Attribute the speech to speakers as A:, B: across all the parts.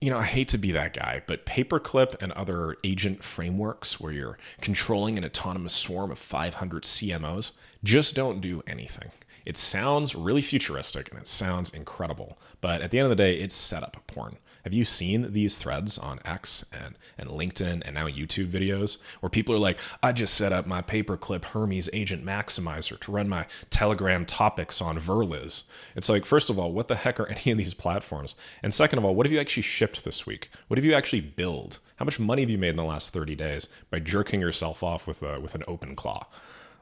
A: I hate to be that guy, but Paperclip and other agent frameworks where you're controlling an autonomous swarm of 500 CMOs just don't do anything. It sounds really futuristic and it sounds incredible, but at the end of the day, it's setup porn. Have you seen these threads on X and LinkedIn and now YouTube videos where people are like, I just set up my Paperclip Hermes agent maximizer to run my Telegram topics on Verliz. It's like, first of all, what the heck are any of these platforms? And second of all, what have you actually shipped this week? What have you actually built? How much money have you made in the last 30 days by jerking yourself off with an open claw?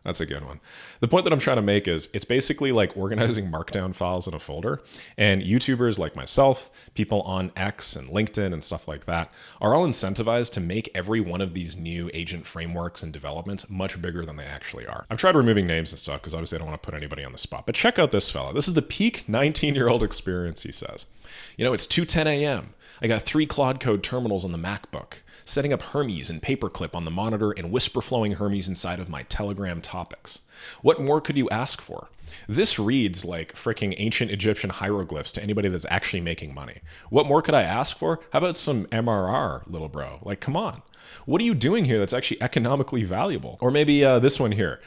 A: That's a good one. The point that I'm trying to make is it's basically like organizing markdown files in a folder. And YouTubers like myself, people on X and LinkedIn and stuff like that are all incentivized to make every one of these new agent frameworks and developments much bigger than they actually are. I've tried removing names and stuff because obviously I don't want to put anybody on the spot. But check out this fella. This is the peak 19-year-old experience, he says. It's 2:10 a.m. I got 3 Claude Code terminals on the MacBook, setting up Hermes and Paperclip on the monitor and whisper flowing Hermes inside of my Telegram topics. What more could you ask for? This reads like freaking ancient Egyptian hieroglyphs to anybody that's actually making money. What more could I ask for? How about some MRR, little bro? Like, come on. What are you doing here that's actually economically valuable? Or maybe this one here.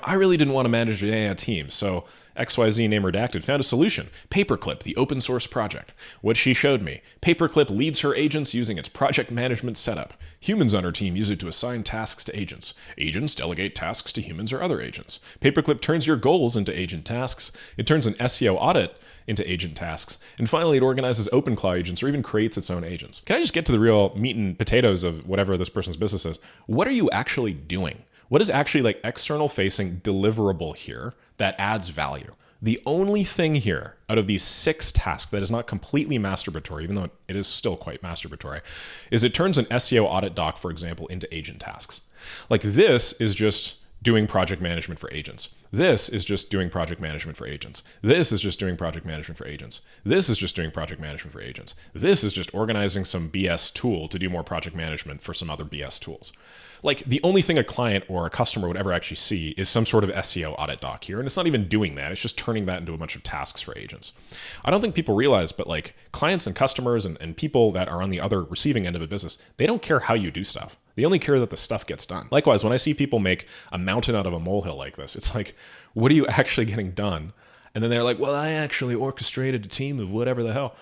A: I really didn't want to manage an AI team, so XYZ name redacted found a solution. Paperclip, the open source project. What she showed me. Paperclip leads her agents using its project management setup. Humans on her team use it to assign tasks to agents. Agents delegate tasks to humans or other agents. Paperclip turns your goals into agent tasks. It turns an SEO audit into agent tasks. And finally, it organizes OpenClaw agents or even creates its own agents. Can I just get to the real meat and potatoes of whatever this person's business is? What are you actually doing? What is actually like external facing deliverable here that adds value? The only thing here out of these 6 tasks that is not completely masturbatory, even though it is still quite masturbatory, is it turns an SEO audit doc, for example, into agent tasks. Like this is just doing project management for agents. This is just doing project management for agents. This is just doing project management for agents. This is just doing project management for agents. This is just organizing some BS tool to do more project management for some other BS tools. Like the only thing a client or a customer would ever actually see is some sort of SEO audit doc here. And it's not even doing that. It's just turning that into a bunch of tasks for agents. I don't think people realize, but like clients and customers and people that are on the other receiving end of a business, they don't care how you do stuff. They only care that the stuff gets done. Likewise, when I see people make a mountain out of a molehill like this, it's like, what are you actually getting done? And then they're like, well, I actually orchestrated a team of whatever the hell.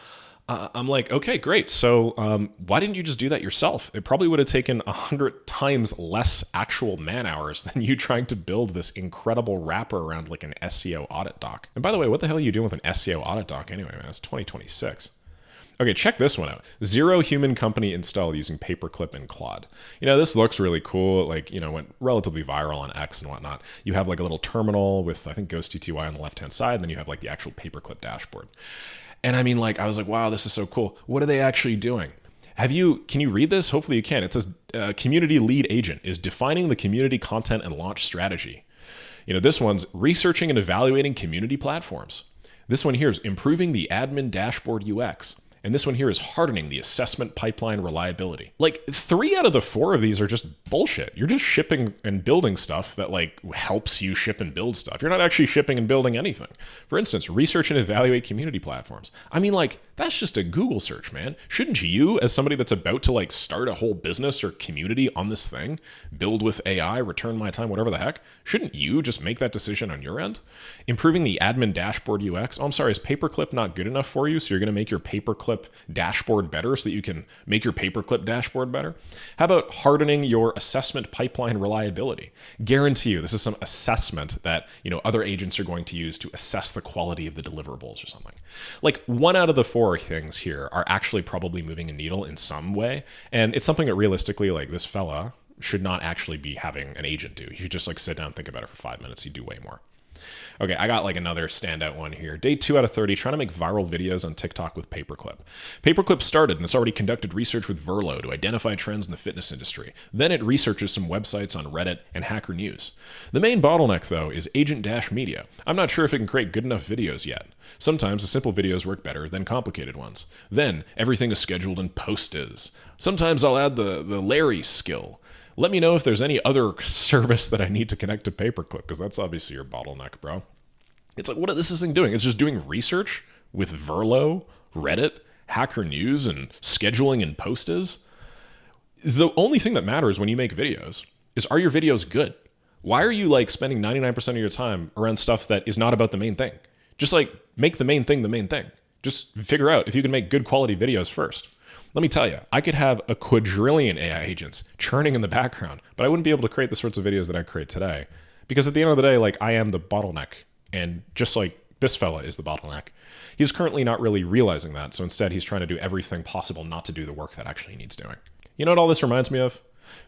A: I'm like, okay, great. So why didn't you just do that yourself? It probably would have taken 100 times less actual man hours than you trying to build this incredible wrapper around like an SEO audit doc. And by the way, what the hell are you doing with an SEO audit doc anyway, man? It's 2026. Okay, check this one out. 0 human company install using Paperclip and Claude. This looks really cool. Like, went relatively viral on X and whatnot. You have like a little terminal with, I think, Ghost TTY on the left-hand side, and then you have like the actual Paperclip dashboard. And I mean, like, I was like, wow, this is so cool. What are they actually doing? Can you read this? Hopefully you can. It says community lead agent is defining the community content and launch strategy. This one's researching and evaluating community platforms. This one here is improving the admin dashboard UX. And this one here is hardening the assessment pipeline reliability. Like 3 out of the 4 of these are just bullshit. You're just shipping and building stuff that like helps you ship and build stuff. You're not actually shipping and building anything. For instance, research and evaluate community platforms. I mean, like, that's just a Google search, man. Shouldn't you, as somebody that's about to like start a whole business or community on this thing, build with AI, return my time, whatever the heck, shouldn't you just make that decision on your end? Improving the admin dashboard UX. Oh, I'm sorry, is Paperclip not good enough for you? So you're going to make your Paperclip dashboard better so that you can make your Paperclip dashboard better? How about hardening your assessment pipeline reliability? Guarantee you this is some assessment that other agents are going to use to assess the quality of the deliverables or something. Like 1 out of the 4 things here are actually probably moving a needle in some way, and it's something that realistically, like, this fella should not actually be having an agent do. He should just like sit down and think about it for 5 minutes. He'd do way more. Okay, I got like another standout one here. Day 2 out of 30, trying to make viral videos on TikTok with Paperclip. Paperclip started and it's already conducted research with Verlo to identify trends in the fitness industry. Then it researches some websites on Reddit and Hacker News. The main bottleneck, though, is agent-media. I'm not sure if it can create good enough videos yet. Sometimes the simple videos work better than complicated ones. Then everything is scheduled in post-is. Sometimes I'll add the Larry skill. Let me know if there's any other service that I need to connect to Paperclip, because that's obviously your bottleneck, bro. It's like, what is this thing doing? It's just doing research with Verlo, Reddit, Hacker News and scheduling and post is? The only thing that matters when you make videos is, are your videos good? Why are you like spending 99% of your time around stuff that is not about the main thing? Just like make the main thing the main thing. Just figure out if you can make good quality videos first. Let me tell you, I could have a quadrillion AI agents churning in the background, but I wouldn't be able to create the sorts of videos that I create today. Because at the end of the day, like, I am the bottleneck. And just like this fella is the bottleneck, he's currently not really realizing that. So instead, he's trying to do everything possible not to do the work that actually needs doing. You know what all this reminds me of?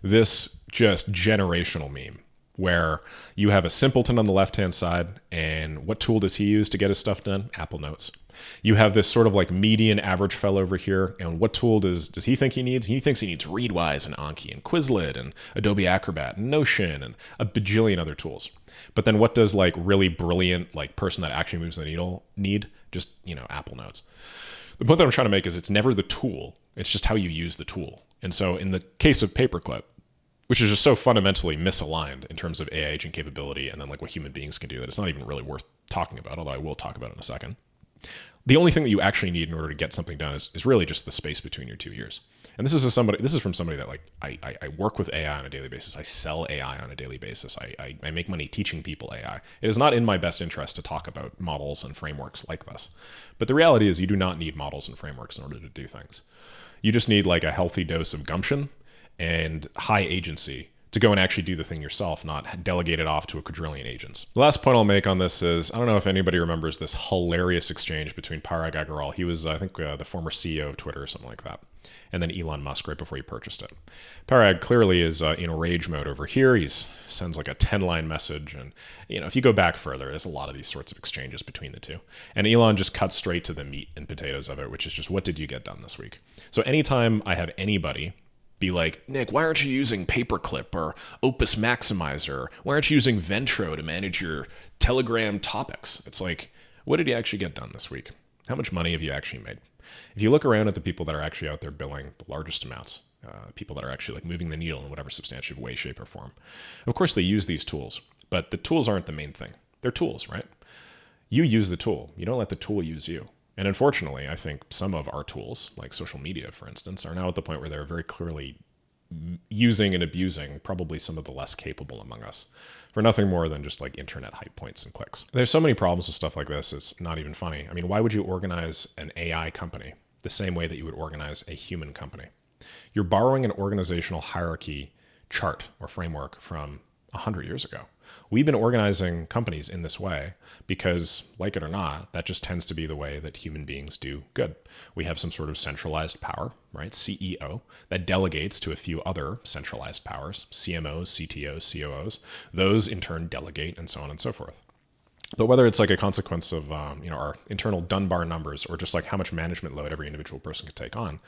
A: This just generational meme where you have a simpleton on the left-hand side, and what tool does he use to get his stuff done? Apple Notes. You have this sort of like median average fellow over here, and what tool does he think he needs? He thinks he needs Readwise and Anki and Quizlet and Adobe Acrobat and Notion and a bajillion other tools. But then what does like really brilliant like person that actually moves the needle need? Just, Apple Notes. The point that I'm trying to make is it's never the tool, it's just how you use the tool. And so in the case of Paperclip, which is just so fundamentally misaligned in terms of AI agent capability and then like what human beings can do, that it's not even really worth talking about, although I will talk about it in a second. The only thing that you actually need in order to get something done is really just the space between your two ears. And this is from somebody that like I work with AI on a daily basis. I sell AI on a daily basis. I make money teaching people AI. It is not in my best interest to talk about models and frameworks like this. But the reality is you do not need models and frameworks in order to do things. You just need like a healthy dose of gumption and high agency to go and actually do the thing yourself, not delegate it off to a quadrillion agents. The last point I'll make on this is, I don't know if anybody remembers this hilarious exchange between Parag Agrawal. He was, I think, the former CEO of Twitter or something like that. And then Elon Musk right before he purchased it. Parag clearly is in rage mode over here. He sends like a 10-line message. And, if you go back further, there's a lot of these sorts of exchanges between the two. And Elon just cuts straight to the meat and potatoes of it, which is just, what did you get done this week? So anytime I have anybody be like, Nick, why aren't you using Paperclip or Opus Maximizer? Why aren't you using Ventro to manage your Telegram topics? It's like, what did you actually get done this week? How much money have you actually made? If you look around at the people that are actually out there billing the largest amounts, people that are actually like moving the needle in whatever substantive way, shape, or form, of course they use these tools, but the tools aren't the main thing. They're tools, right? You use the tool. You don't let the tool use you. And unfortunately, I think some of our tools, like social media, for instance, are now at the point where they're very clearly using and abusing probably some of the less capable among us for nothing more than just like internet hype points and clicks. There's so many problems with stuff like this, it's not even funny. I mean, why would you organize an AI company the same way that you would organize a human company? You're borrowing an organizational hierarchy chart or framework from 100 years ago. We've been organizing companies in this way because, like it or not, that just tends to be the way that human beings do good. We have some sort of centralized power, right? CEO, that delegates to a few other centralized powers, CMOs, CTOs, COOs. Those in turn delegate, and so on and so forth. But whether it's like a consequence of our internal Dunbar numbers or just like how much management load every individual person could take on,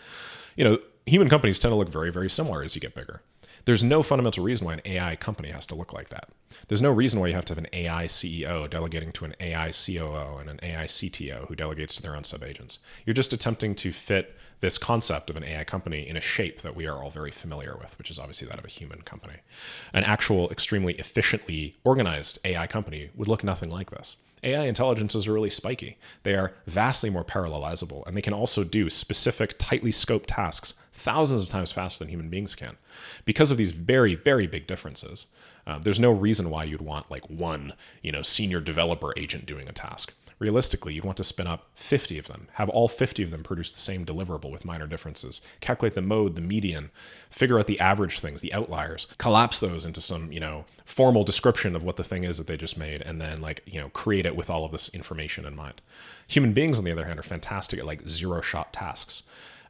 A: human companies tend to look very, very similar as you get bigger. There's no fundamental reason why an AI company has to look like that. There's no reason why you have to have an AI CEO delegating to an AI COO and an AI CTO who delegates to their own sub-agents. You're just attempting to fit this concept of an AI company in a shape that we are all very familiar with, which is obviously that of a human company. An actual, extremely efficiently organized AI company would look nothing like this. AI intelligences are really spiky. They are vastly more parallelizable, and they can also do specific, tightly scoped tasks thousands of times faster than human beings can. Because of these very, very big differences, there's no reason why you'd want like one, senior developer agent doing a task. Realistically, you'd want to spin up 50 of them, have all 50 of them produce the same deliverable with minor differences, calculate the mode, the median, figure out the average things, the outliers, collapse those into some, formal description of what the thing is that they just made, and then create it with all of this information in mind. Human beings, on the other hand, are fantastic at like zero-shot tasks.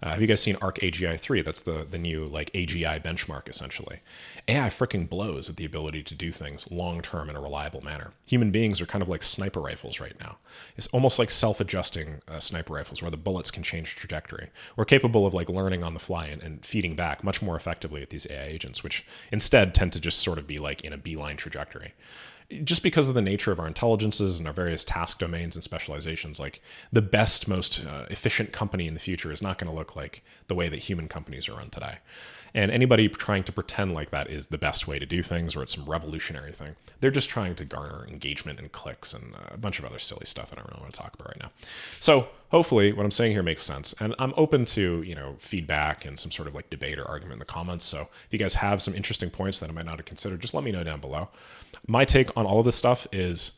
A: Have you guys seen Arc AGI 3? That's the new like AGI benchmark, essentially. AI freaking blows at the ability to do things long-term in a reliable manner. Human beings are kind of like sniper rifles right now. It's almost like self-adjusting sniper rifles where the bullets can change trajectory. We're capable of like learning on the fly and feeding back much more effectively at these AI agents, which instead tend to just sort of be like in a beeline trajectory. Just because of the nature of our intelligences and our various task domains and specializations, like the best, most efficient company in the future is not going to look like the way that human companies are run today. And anybody trying to pretend like that is the best way to do things or it's some revolutionary thing, they're just trying to garner engagement and clicks and a bunch of other silly stuff that I don't really want to talk about right now. So hopefully what I'm saying here makes sense. And I'm open to, feedback and some sort of like debate or argument in the comments. So if you guys have some interesting points that I might not have considered, just let me know down below. My take on all of this stuff is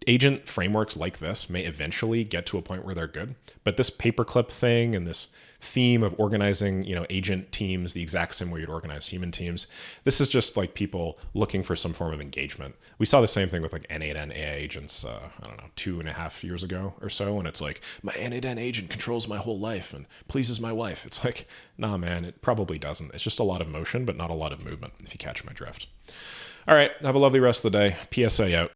A: agent frameworks like this may eventually get to a point where they're good. But this paperclip thing and this theme of organizing, agent teams the exact same way you'd organize human teams, this is just like people looking for some form of engagement. We saw the same thing with like N8N AI agents, I don't know, 2.5 years ago or so. And it's like, my N8N agent controls my whole life and pleases my wife. It's like, nah, man, it probably doesn't. It's just a lot of motion, but not a lot of movement, if you catch my drift. All right, have a lovely rest of the day. PSA out.